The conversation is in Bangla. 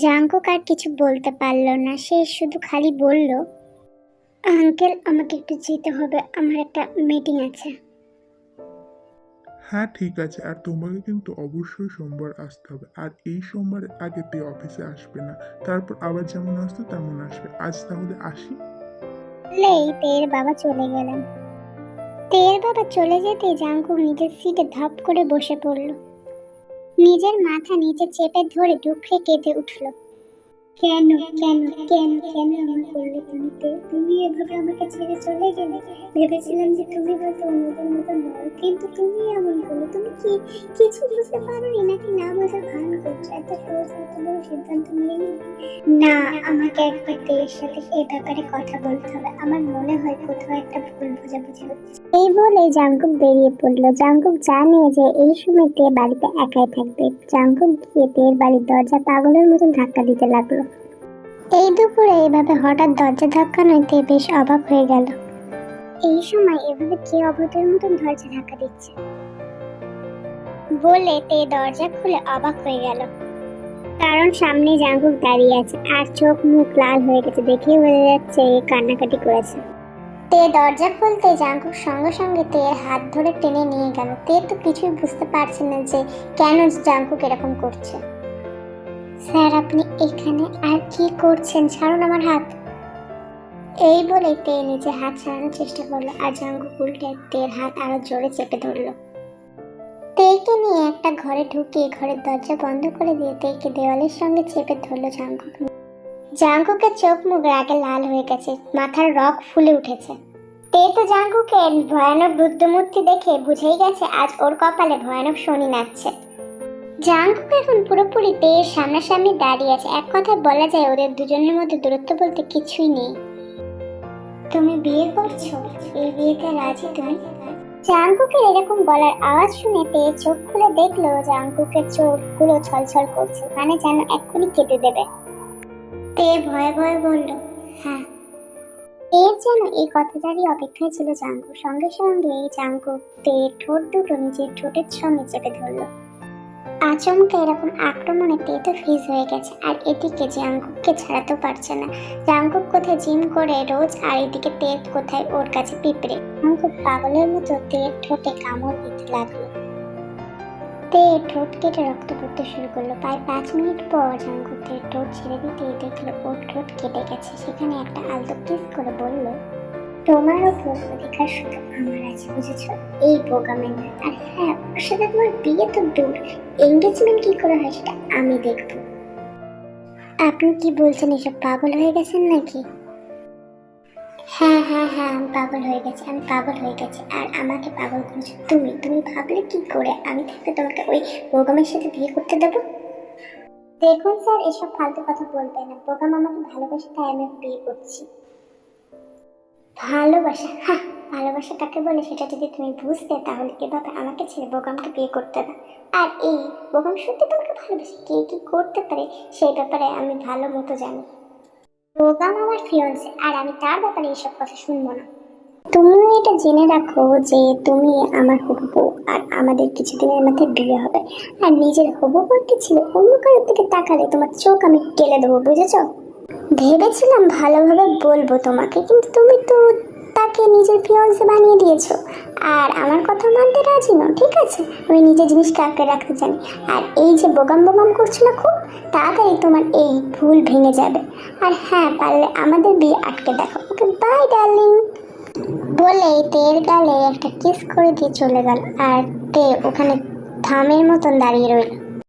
জাঙ্কুক আর কিছু বলতে পারল না, সে শুধু খালি বলল, আঙ্কেল আমাকে একটু যেতে হবে, আমার একটা মিটিং আছে। হ্যাঁ ঠিক আছে, আর তোমাকে কিন্তু অবশ্যই সোমবার আসতে হবে, আর এই সোমবারের আগে তে অফিসে আসবে না, তারপর আবার যেমন আসতো তেমন আসবে। আজ তাহলে আসি। বলেই তের বাবা চলে গেলেন। তের বাবা চলে যেতে জাঙ্কুক নিজের সিটে ধপ করে বসে পড়ল। নিজের মাথা নিচে চেপে ধরে ডুকরে কেঁদে উঠল। কেন কেন কেন কেন এমন করলে তুমি? তুমি এভাবে আমাকে ছেড়ে চলে গেলে। ভেবেছিলাম যে তুমি হয়তো অন্যদের মতো নও, কিন্তু তুমি এমন করলে। তুমি কি কিছু বুঝতে পারোনি নাকি না বোঝার ভান করছো? এত সহজ এত বড় সিদ্ধান্ত নিয়ে নিলে? না, আমাকে একবার তের সাথে এই ব্যাপারে কথা বলতে হবে। আমার মনে হয় কোথাও একটা ভুল বোঝাবুঝি হচ্ছে। এই বলে জাঙ্কুক বেরিয়ে পড়লো। জাঙ্কুক জানে যে এই সময় তে বাড়িতে একাই থাকবে। জাঙ্কুক গিয়ে তের বাড়ির দরজা পাগলের মতন ধাক্কা দিতে লাগলো। এই দুপুরে এইভাবে হঠাৎ দরজা ধাক্কানোয় তে বেশ অবাক হয়ে গেল। এই সময় এভাবে কে অভদ্রের মতন দরজা ধাক্কা দিচ্ছে বলে তে দরজা খুলে অবাক হয়ে গেল, কারণ সামনে জাঙ্কুক দাঁড়িয়ে আছে আর চোখ মুখ লাল হয়ে গেছে, দেখেই বোঝা যাচ্ছে এ কান্নাকাটি করেছে। তে দরজা খুলতে জাঙ্কুক সঙ্গে সঙ্গে তের হাত ধরে টেনে নিয়ে গেল। তে তো কিছুই বুঝতে পারছে না যে কেন জাঙ্কুক এরকম করছে। স্যার আপনি এখানে আর কি করছেন? ছাড়ুন আমার হাত। এই বলে তে নিজের হাত ছাড়ানোর চেষ্টা করলো আর জাঙ্কুক উল্টে তের হাত আরো জোরে চেপে ধরলো। তেকে নিয়ে একটা ঘরে ঢুকিয়ে ঘরের দরজা বন্ধ করে দিয়ে তেকে দেওয়ালের সঙ্গে চেপে ধরলো জাঙ্কুক। জাঙ্কুকের চোখ মুখ রাগে লাল হয়ে গেছে, মাথার রগ ফুলে উঠেছে। তে তো জাঙ্কুকের ভয়ানক বুদ্ধমূর্তি দেখে বুঝেই গেছে আজ ওর কপালে ভয়ানক শনি নাচছে। জাঙ্কুক এখন পুরোপুরি তের সামনাসামনি দাঁড়িয়ে আছে। এক কথায় বলা যায় ওদের দুজনের মধ্যে দূরত্ব বলতে কিছুই নেই। তুমি বিয়ে করছো? এই বিয়েতে রাজি তুমি? জাঙ্কুকের এরকম বলার আওয়াজ শুনে তে চোখ খুলে দেখলো জাঙ্কুকের চোখগুলো ছলছল করছে, মানে যেন এক্ষুনি কেটে দেবে। তে ভয়ে ভয়ে বলল, হ্যাঁ। এর যেন এই কথাটারই অপেক্ষায় ছিল জাঙ্কুক। সঙ্গে সঙ্গে জাঙ্কুক তের ঠোঁট দুটো নিজের ঠোঁটের সঙ্গে চেপে ধরলো। আচমকা এরকম আক্রমণে তে তো ফ্রিজ হয়ে গেছে, আর এদিকে জাঙ্কুককে ছাড়াতেও পারছে না। জাঙ্কুক কোথায় জিম করে রোজ, আর এদিকে তে কোথায় ওর কাছে পিঁপড়ে। জাঙ্কুক পাগলের মতো তের ঠোঁটে কামড় দিতে লাগলো। তে ঠোঁট কেটে রক্ত পড়তে শুরু করলো। প্রায় 5 মিনিট পর জাঙ্কুক তের ঠোঁট ছেড়ে দিতেই দেখলো ওর ঠোঁট কেটে গেছে। সেখানে একটা আলতো কিস করে বলল, তোমার ওপর অধিকার শুধু আমার আছে, বুঝেছ? এই বোগামের নয়। আর হ্যাঁ, ওর সাথে তোমার বিয়ে তো দূর, এঙ্গেজমেন্ট কি করে হয় সেটা আমি দেখবো। আপনি কি বলছেন? এসব পাগল হয়ে গেছেন নাকি? হ্যাঁ হ্যাঁ হ্যাঁ, আমি পাগল হয়ে গেছি, আমি পাগল হয়ে গেছি। আর আমাকে পাগল করেছো তুমি। তুমি ভাবলে কি করে আমি থাকতে তোমাকে ওই বোগামের সাথে বিয়ে করতে দেবো? দেখুন স্যার, এসব ফালতু কথা বলবেন না। বোগাম আমাকে ভালোবাসে, তাই আমি বিয়ে করছি। ভালোবাসা? হ্যাঁ, ভালোবাসা কাকে বলে সেটা যদি তুমি বুঝতে, তাহলে এভাবে আমাকে ছেড়ে বোগামকে বিয়ে করতে না। আর এই বোগাম সত্যি তোমাকে ভালোবাসে, কে কি করতে পারে সেই ব্যাপারে আমি ভালো মতো জানি। বোগাম আমার ফিয়ন্সে, আর আমি তার ব্যাপারে এসব কথা শুনবো না। তুমিও এটা জেনে রাখো যে তুমি আমার হবু বউ, আর আমাদের কিছুদিনের মধ্যে বিয়ে হবে। আর নিজের হবু বউকে ছিল অন্য কারোর দিকে তাকালে তোমার চোখ আমি কেলে দেবো, বুঝেছ? ভেবেছিলাম ভালোভাবে বলবো তোমাকে, কিন্তু তুমি তো তাকে নিজের ফিয়ান্সে বানিয়ে দিয়েছো। আর আমার কথা মানতে রাজি নও, ঠিক আছে? আমি নিজের জিনিসকে আঁকড়ে রাখতে জানি। আর এই যে বোগাম বোগাম করছো না, খুব তাড়াতাড়ি তোমার এই ভুল ভেঙে যাবে। আর হ্যাঁ, পারলে আমাদের বিয়ে আটকে দেখো। ওকে বাই ডার্লিং বলে তের গালে একটা কিস করে দিয়ে চলে গেল। আর তে ওখানে থামের মতন দাঁড়িয়ে রইল।